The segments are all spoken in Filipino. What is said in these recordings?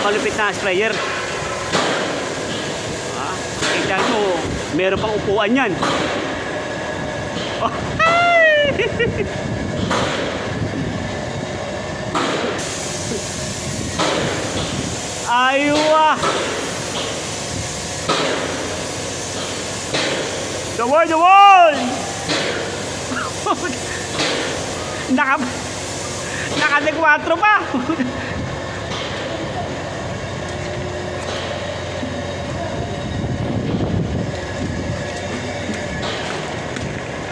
malupit na sprayer. Kita mo, meron pang upuan yan. Oh. Aywa! The wall! Naka-4 pa!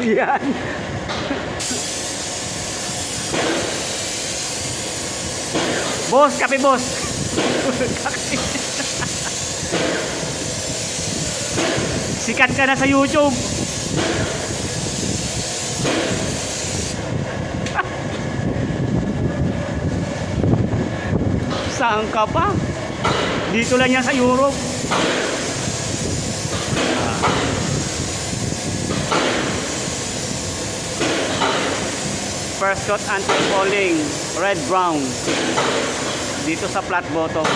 Yan! Boss, kape boss! Sikat ka na sa YouTube. Saan ka pa? Dito lang yan sa Europe. First coat anti-falling, red brown. Dito sa flat bottom.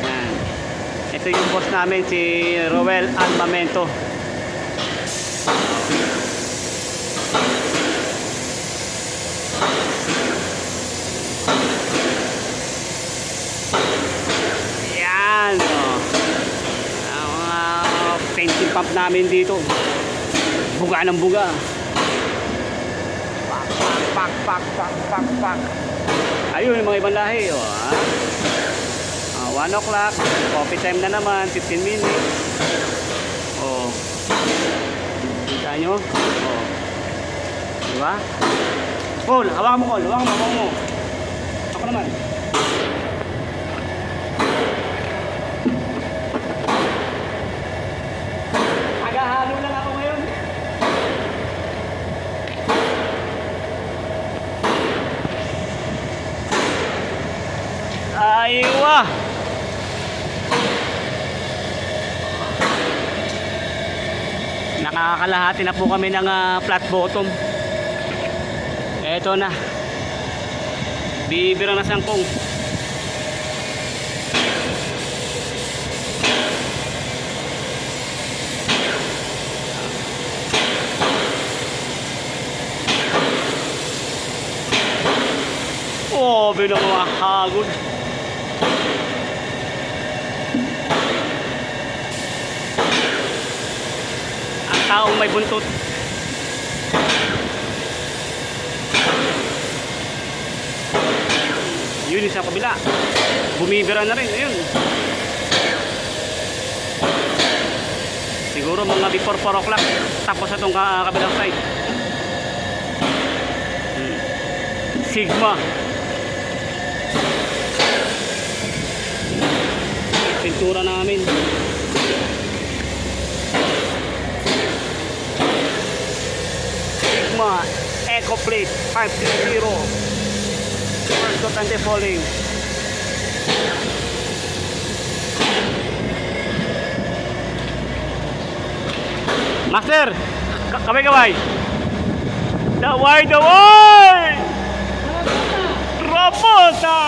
Yan. Ito yung boss namin, si Roel Armamento. Yan. Ang painting pump namin dito. Buga ng buga. Pak. Ayun yung mga ibang lahi. 1 o'clock, coffee time na naman, 15 minutes. Kita nyo? Diba? Cole, hawakan mo Cole, hawakan mo. Ako naman. Agahalo lang ako ngayon. Aywa! Nakakalahati na po kami ng flat bottom. Eto na. Bibira na sangkong. Oh, bilang mahagod. Taong may buntot. Yun sa kabila. Bumibira na rin. Ayun. Siguro mga before 4 o'clock. Tapos itong kabilang side. Sigma. Pintura namin. Eco Plate 530 first coat anti-falling. Master, kaway daway Rabota